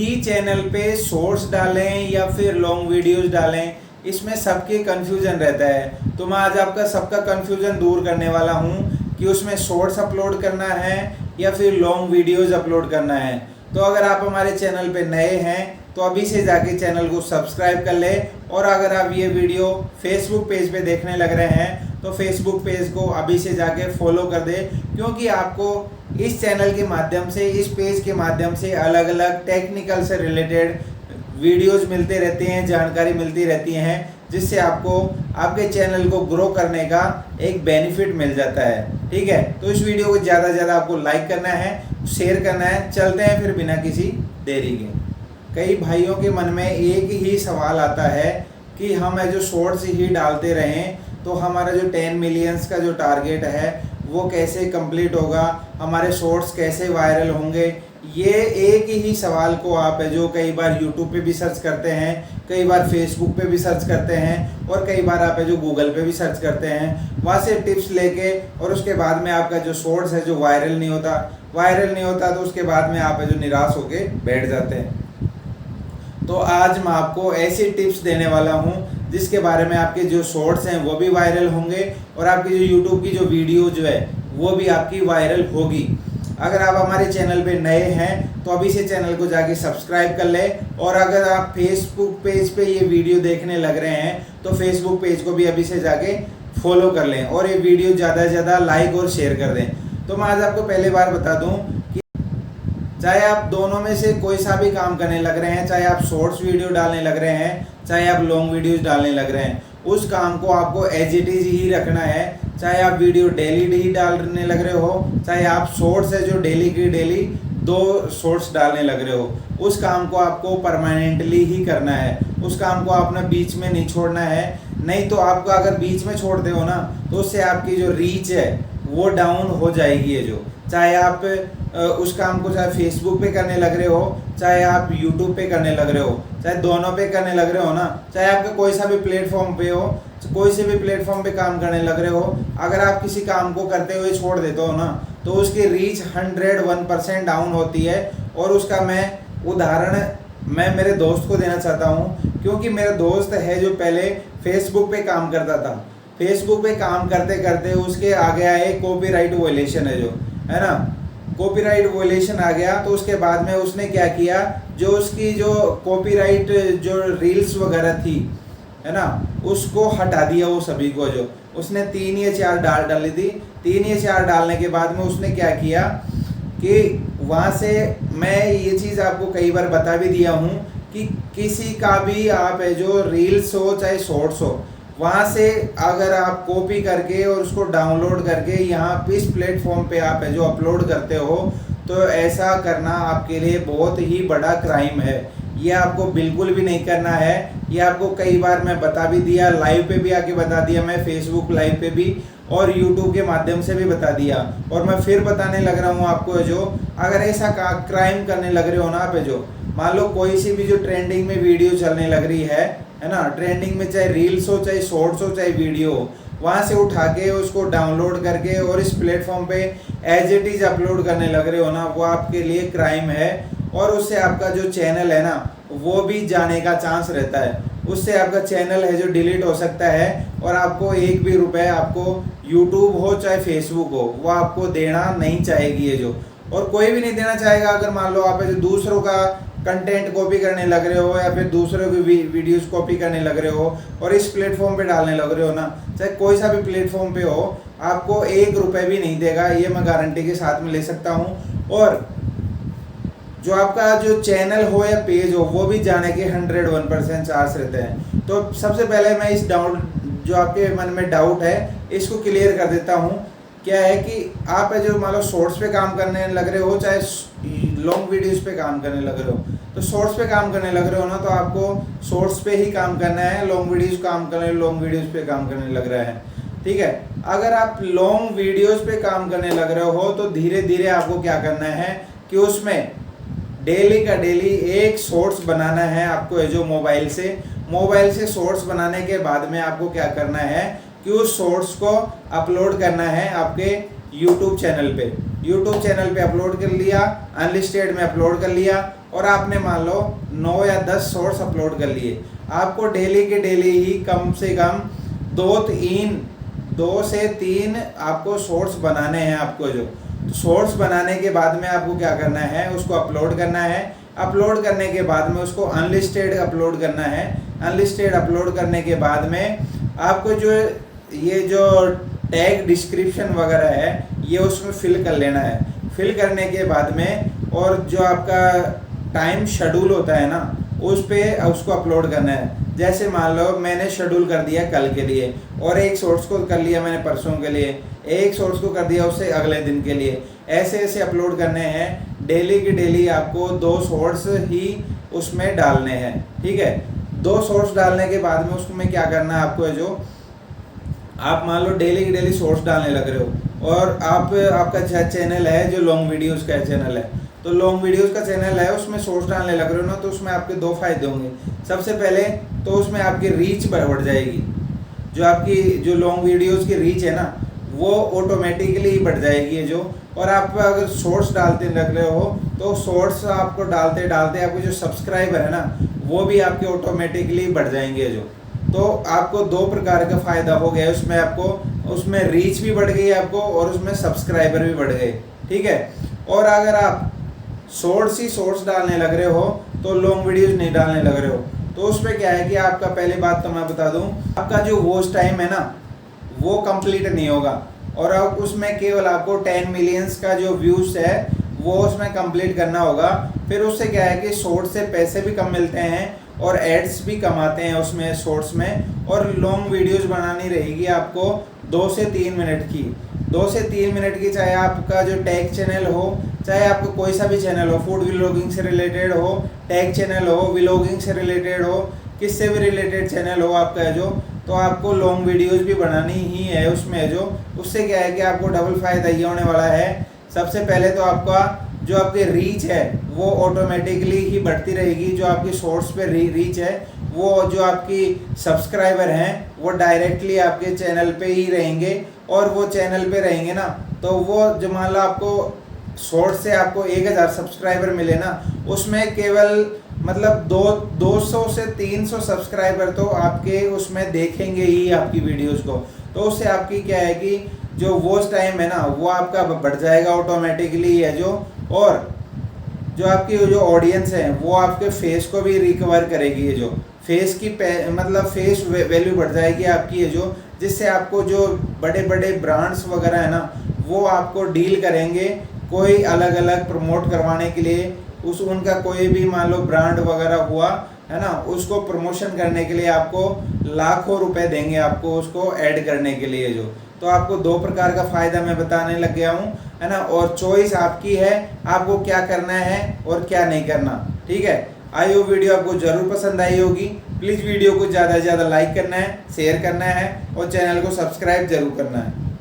ही channel पे shorts डालें या फिर लॉन्ग वीडियोस डालें, इसमें सबके कन्फ्यूजन रहता है। तो मैं आज आपका सबका कन्फ्यूजन दूर करने वाला हूँ कि उसमें शॉर्ट्स अपलोड करना है या फिर लॉन्ग वीडियोस अपलोड करना है। तो अगर आप हमारे चैनल पे नए हैं तो अभी से जाके चैनल को सब्सक्राइब कर लें, और अगर आप ये वीडियो फेसबुक पेज पे देखने लग रहे हैं तो फेसबुक पेज को अभी से जाके फॉलो कर दें, क्योंकि आपको इस चैनल के माध्यम से, इस पेज के माध्यम से अलग अलग टेक्निकल से रिलेटेड वीडियोस मिलते रहते हैं, जानकारी मिलती रहती हैं, जिससे आपको आपके चैनल को ग्रो करने का एक बेनिफिट मिल जाता है। ठीक है, तो इस वीडियो को ज़्यादा से ज़्यादा आपको लाइक करना है, शेयर करना है। चलते हैं फिर बिना किसी देरी के। कई भाइयों के मन में एक ही सवाल आता है कि हम जो शॉर्ट्स ही डालते रहें तो हमारा जो 10 मिलियंस का जो टारगेट है वो कैसे कंप्लीट होगा, हमारे शॉर्ट्स कैसे वायरल होंगे। ये एक ही सवाल को आप जो कई बार यूट्यूब पे भी सर्च करते हैं, कई बार फेसबुक पे भी सर्च करते हैं, और कई बार आप जो गूगल पे भी सर्च करते हैं, वहाँ से टिप्स लेके, और उसके बाद में आपका जो शॉर्ट्स है जो वायरल नहीं होता तो उसके बाद में आप जो निराश होके बैठ जाते हैं। तो आज मैं आपको ऐसी टिप्स देने वाला हूँ जिसके बारे में आपके जो शॉर्ट्स हैं वो भी वायरल होंगे, और आपकी जो यूट्यूब की जो वीडियो जो है वो भी आपकी वायरल होगी। अगर आप हमारे चैनल पे नए हैं तो अभी से चैनल को जाके सब्सक्राइब कर लें, और अगर आप फेसबुक पेज पे ये वीडियो देखने लग रहे हैं तो फेसबुक पेज को भी अभी से जाके फॉलो कर लें, और ये वीडियो ज़्यादा से ज़्यादा लाइक और शेयर कर दें। तो मैं आज आपको पहले बार बता दूँ, चाहे आप दोनों में से कोई सा भी काम करने लग रहे हैं, चाहे आप शॉर्ट्स वीडियो डालने लग रहे हैं, चाहे आप लॉन्ग वीडियोस डालने लग रहे हैं, उस काम को आपको एज इट इज ही रखना है। चाहे आप वीडियो डेली ही डालने लग रहे हो, चाहे आप शॉर्ट्स है जो डेली की डेली 2 शॉर्ट्स डालने लग रहे हो, उस काम को आपको परमानेंटली ही करना है। उस काम को आपने बीच में नहीं छोड़ना है। नहीं तो आपको अगर बीच में छोड़ते हो ना तो उससे आपकी जो रीच है वो डाउन हो जाएगी। है जो चाहे आप उस काम को चाहे फेसबुक पे करने लग रहे हो, चाहे आप यूट्यूब पे करने लग रहे हो, चाहे दोनों पे करने लग रहे हो ना, चाहे आपके कोई सा भी प्लेटफॉर्म पे हो, कोई से भी प्लेटफॉर्म पे काम करने लग रहे हो, अगर आप किसी काम को करते हुए छोड़ देते हो ना तो उसकी रीच 101% डाउन होती है। और उसका मैं उदाहरण मेरे दोस्त को देना चाहता हूँ, क्योंकि मेरा दोस्त है जो पहले फेसबुक पे काम करता था। फेसबुक पे काम करते करते उसके आ गया है कॉपीराइट वॉयलेशन है, जो है ना, कॉपीराइट वॉयलेशन आ गया। तो उसके बाद में उसने क्या किया, जो उसकी जो कॉपीराइट जो रील्स वगैरह थी, है ना, उसको हटा दिया। वो सभी को जो उसने 3 या 4 डाली थी, 3 या 4 डालने के बाद में उसने क्या किया कि वहाँ से, मैं ये चीज़ आपको कई बार बता भी दिया हूँ कि किसी का भी आप है जो रील्स हो चाहे शॉर्ट्स हो, वहाँ से अगर आप कॉपी करके और उसको डाउनलोड करके यहाँ इस प्लेटफॉर्म पे आप है जो अपलोड करते हो, तो ऐसा करना आपके लिए बहुत ही बड़ा क्राइम है। ये आपको बिल्कुल भी नहीं करना है। ये आपको कई बार मैं बता भी दिया, लाइव पे भी आके बता दिया, मैं फेसबुक लाइव पे भी और यूट्यूब के माध्यम से भी बता दिया, और मैं फिर बताने लग रहा हूँ आपको। जो अगर ऐसा क्राइम करने लग रहे हो ना आप, जो मान लो कोई सी भी जो ट्रेंडिंग में वीडियो चलने लग रही है ना, ट्रेंडिंग में चाहे रील्स हो चाहे शॉर्ट्स हो चाहे वीडियो हो, वहाँ से उठा के उसको डाउनलोड करके और इस प्लेटफॉर्म पे एज इट इज अपलोड करने लग रहे हो ना, वो आपके लिए क्राइम है। और उससे आपका जो चैनल है ना वो भी जाने का चांस रहता है। उससे आपका चैनल है जो डिलीट हो सकता है, और आपको एक भी रुपए आपको यूट्यूब हो चाहे फेसबुक हो वो आपको देना नहीं चाहेगी। ये जो, और कोई भी नहीं देना चाहेगा। अगर मान लो आप जो दूसरों का कंटेंट कॉपी करने लग रहे हो या फिर दूसरों की वीडियोस कॉपी करने लग रहे हो और इस प्लेटफॉर्म पे डालने लग रहे हो ना, चाहे कोई सा भी प्लेटफॉर्म पे हो, आपको 1 रुपए भी नहीं देगा। ये मैं गारंटी के साथ में ले सकता हूँ। और जो आपका जो चैनल हो या पेज हो वो भी जाने के 101% चांस रहते हैं। तो सबसे पहले मैं इस डाउट, जो आपके मन में डाउट है, इसको क्लियर कर देता हूँ। क्या है कि आप जो मान लो शॉर्ट्स पे काम करने लग रहे हो चाहे लॉन्ग वीडियोस पे काम करने लग रहे हो, तो शॉर्ट्स पे काम करने लग रहे हो ना तो आपको शॉर्ट्स पे ही काम करना है। लॉन्ग वीडियोस काम करने, लॉन्ग वीडियोस पे काम करने लग रहा है, ठीक है। अगर आप लॉन्ग वीडियोस पे काम करने लग रहे हो तो धीरे धीरे आपको क्या करना है कि उसमें डेली का डेली एक शॉर्ट्स बनाना है आपको। जो मोबाइल से शॉर्ट्स बनाने के बाद में आपको क्या करना है कि उस शॉर्ट्स को अपलोड करना है आपके यूट्यूब चैनल पे। यूट्यूब चैनल पे अपलोड कर लिया, अनलिस्टेड में अपलोड कर लिया, और आपने मान लो 9 या 10 शॉर्ट्स अपलोड कर लिए, आपको डेली के डेली ही कम से कम 2 से 3 आपको शॉर्ट्स बनाने हैं। आपको जो शॉर्ट्स बनाने के बाद में आपको क्या करना है, उसको अपलोड करना है। अपलोड करने के बाद में उसको अनलिस्टेड अपलोड करना है। अनलिस्टेड अपलोड करने के बाद में आपको जो ये जो टैग डिस्क्रिप्शन वगैरह है ये उसमें फिल कर लेना है। फिल करने के बाद में और जो आपका टाइम शेड्यूल होता है ना उस पे उसको अपलोड करना है। जैसे मान लो मैंने शेड्यूल कर दिया कल के लिए और एक शॉर्ट्स को कर लिया मैंने परसों के लिए, एक शॉर्ट्स को कर दिया उससे अगले दिन के लिए, ऐसे ऐसे अपलोड करने हैं। डेली की डेली आपको 2 शॉर्ट्स ही उसमें डालने हैं, ठीक है। 2 शॉर्ट्स डालने के बाद में उसको में क्या करना है आपको, जो आप मान लो डेली की डेली शॉर्ट्स डालने लग रहे हो और आपका चैनल है जो लॉन्ग वीडियोस का चैनल है, तो लॉन्ग वीडियोस का चैनल है उसमें शॉर्ट्स डालने लग रहे हो ना, तो उसमें आपके 2 फायदे होंगे। सबसे पहले तो उसमें आपकी रीच बढ़ जाएगी, जो आपकी जो लॉन्ग वीडियोस की रीच है ना वो ऑटोमेटिकली बढ़ जाएगी जो। और आप अगर शॉर्ट्स डालते लग रहे हो तो शॉर्ट्स आपको डालते डालते आपके जो सब्सक्राइबर है ना वो भी आपके ऑटोमेटिकली बढ़ जाएंगे जो। तो आपको 2 प्रकार का फ़ायदा हो गया उसमें, आपको उसमें रीच भी बढ़ गई आपको और उसमें सब्सक्राइबर भी बढ़ गए, ठीक है। और अगर आप शॉर्ट्स ही शॉर्ट्स डालने लग रहे हो तो लॉन्ग वीडियोस नहीं डालने लग रहे हो तो उसमें क्या है कि आपका पहली बात तो मैं बता दूं, आपका जो वॉच टाइम है ना वो कंप्लीट नहीं होगा और अब उसमें केवल आपको 10 मिलियंस का जो व्यूज है वो उसमें कंप्लीट करना होगा। फिर उससे क्या है कि शॉर्ट से पैसे भी कम मिलते हैं और एड्स भी कम आते हैं उसमें शॉर्ट्स में। और लॉन्ग वीडियोस बनानी रहेगी आपको 2 से 3 मिनट की, 2 से 3 मिनट की, चाहे आपका जो टैग चैनल हो, चाहे आपको कोई सा भी चैनल हो, फूड व्लॉगिंग से रिलेटेड हो, टैग चैनल हो, व्लॉगिंग से रिलेटेड हो, किससे भी रिलेटेड चैनल हो आपका जो, तो आपको लॉन्ग वीडियोस भी बनानी ही है उसमें जो। उससे क्या है कि आपको डबल फायदा ये होने वाला है। सबसे पहले तो आपका जो आपकी रीच है वो ऑटोमेटिकली ही बढ़ती रहेगी, जो आपकी शॉर्ट्स पे रीच है वो, जो आपकी सब्सक्राइबर हैं वो डायरेक्टली आपके चैनल पे ही रहेंगे और वो चैनल पे रहेंगे ना तो वो जो मान लो आपको शॉर्ट से आपको 1000 सब्सक्राइबर मिले ना उसमें केवल मतलब 200 से 300 सब्सक्राइबर तो आपके उसमें देखेंगे ही आपकी वीडियोस को। तो उससे आपकी क्या है कि जो वॉच टाइम है ना वो आपका बढ़ जाएगा ऑटोमेटिकली है जो। और जो आपकी जो ऑडियंस है वो आपके फेस को भी रिकवर करेगी है जो, फेस की मतलब फेस वैल्यू बढ़ जाएगी आपकी है जो, जिससे आपको जो बड़े बड़े ब्रांड्स वगैरह है ना वो आपको डील करेंगे कोई अलग अलग प्रमोट करवाने के लिए। उनका कोई भी मान लो ब्रांड वगैरह हुआ है ना, उसको प्रमोशन करने के लिए आपको लाखों रुपए देंगे आपको उसको ऐड करने के लिए जो। तो आपको 2 प्रकार का फ़ायदा मैं बताने लग गया हूँ है ना, और चॉइस आपकी है आपको क्या करना है और क्या नहीं करना, ठीक है। आई होप वीडियो आपको ज़रूर पसंद आई होगी। प्लीज़ वीडियो को ज़्यादा से ज़्यादा लाइक करना है, शेयर करना है और चैनल को सब्सक्राइब जरूर करना है।